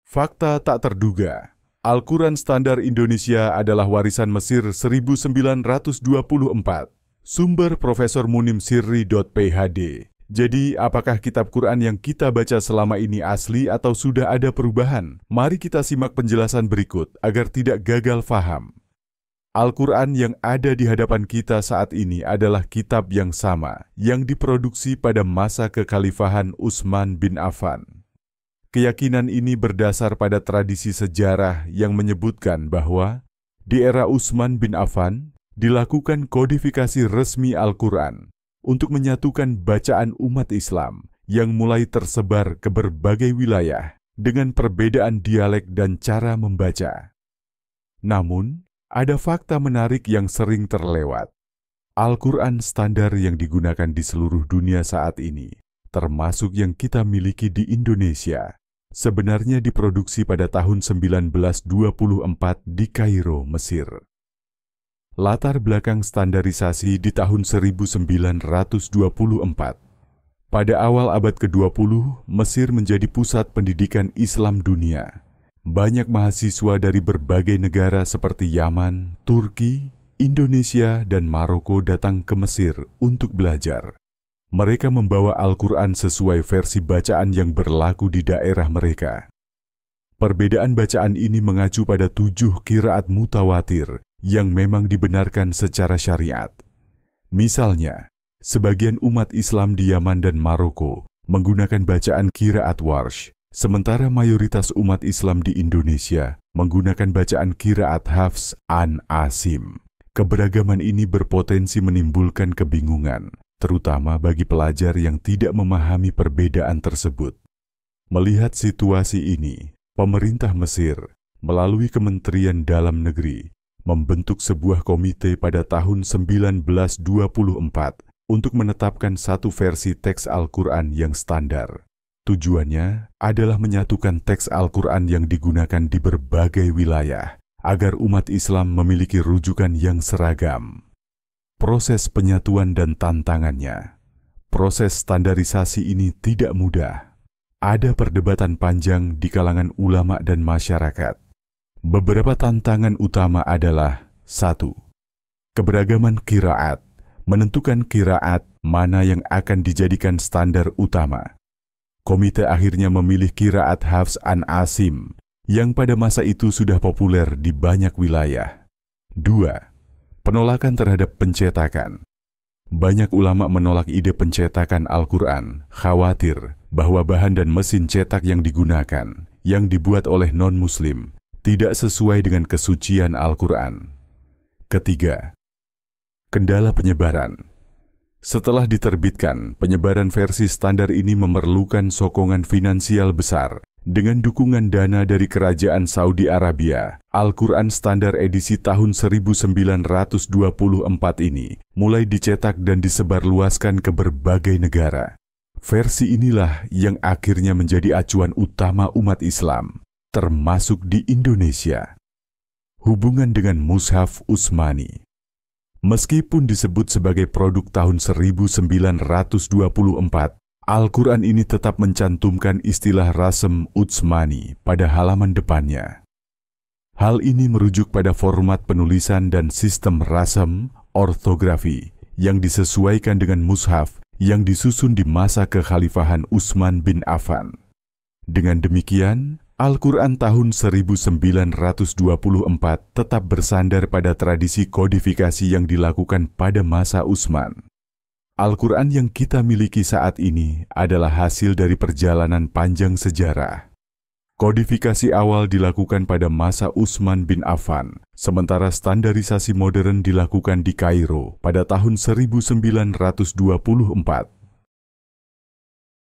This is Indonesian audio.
Fakta tak terduga, Al-Quran Standar Indonesia adalah warisan Mesir 1924. Sumber Profesor Munim Sirri, PhD. Jadi, apakah kitab Quran yang kita baca selama ini asli atau sudah ada perubahan? Mari kita simak penjelasan berikut agar tidak gagal faham. Al-Quran yang ada di hadapan kita saat ini adalah kitab yang sama, yang diproduksi pada masa kekhalifahan Utsman bin Affan. Keyakinan ini berdasar pada tradisi sejarah yang menyebutkan bahwa di era Utsman bin Affan dilakukan kodifikasi resmi Al-Quran untuk menyatukan bacaan umat Islam yang mulai tersebar ke berbagai wilayah dengan perbedaan dialek dan cara membaca. Namun, ada fakta menarik yang sering terlewat. Al-Quran standar yang digunakan di seluruh dunia saat ini, termasuk yang kita miliki di Indonesia, sebenarnya diproduksi pada tahun 1924 di Kairo, Mesir. Latar belakang standarisasi di tahun 1924. Pada awal abad ke-20, Mesir menjadi pusat pendidikan Islam dunia. Banyak mahasiswa dari berbagai negara seperti Yaman, Turki, Indonesia, dan Maroko datang ke Mesir untuk belajar. Mereka membawa Al-Quran sesuai versi bacaan yang berlaku di daerah mereka. Perbedaan bacaan ini mengacu pada 7 qiraat mutawatir yang memang dibenarkan secara syariat. Misalnya, sebagian umat Islam di Yaman dan Maroko menggunakan bacaan qiraat Warsh, sementara mayoritas umat Islam di Indonesia menggunakan bacaan qiraat Hafs an Asim. Keberagaman ini berpotensi menimbulkan kebingungan, terutama bagi pelajar yang tidak memahami perbedaan tersebut. Melihat situasi ini, pemerintah Mesir melalui Kementerian Dalam Negeri membentuk sebuah komite pada tahun 1924 untuk menetapkan satu versi teks Al-Quran yang standar. Tujuannya adalah menyatukan teks Al-Quran yang digunakan di berbagai wilayah agar umat Islam memiliki rujukan yang seragam. Proses penyatuan dan tantangannya. Proses standarisasi ini tidak mudah. Ada perdebatan panjang di kalangan ulama dan masyarakat. Beberapa tantangan utama adalah 1. Keberagaman qiraat. Menentukan qiraat mana yang akan dijadikan standar utama. Komite akhirnya memilih qiraat Hafs an Asim yang pada masa itu sudah populer di banyak wilayah. 2. Penolakan terhadap pencetakan. Banyak ulama menolak ide pencetakan Al-Quran, khawatir bahwa bahan dan mesin cetak yang digunakan, yang dibuat oleh non-muslim, tidak sesuai dengan kesucian Al-Quran. Ketiga, kendala penyebaran. Setelah diterbitkan, penyebaran versi standar ini memerlukan sokongan finansial besar. Dengan dukungan dana dari Kerajaan Saudi Arabia, Al-Quran Standar edisi tahun 1924 ini mulai dicetak dan disebarluaskan ke berbagai negara. Versi inilah yang akhirnya menjadi acuan utama umat Islam, termasuk di Indonesia. Hubungan dengan Mushaf Utsmani. Meskipun disebut sebagai produk tahun 1924, Al-Quran ini tetap mencantumkan istilah Rasm Utsmani pada halaman depannya. Hal ini merujuk pada format penulisan dan sistem rasm ortografi yang disesuaikan dengan mushaf yang disusun di masa kekhalifahan Utsman bin Affan. Dengan demikian, Al-Quran tahun 1924 tetap bersandar pada tradisi kodifikasi yang dilakukan pada masa Utsman. Al-Quran yang kita miliki saat ini adalah hasil dari perjalanan panjang sejarah. Kodifikasi awal dilakukan pada masa Utsman bin Affan, sementara standarisasi modern dilakukan di Kairo pada tahun 1924.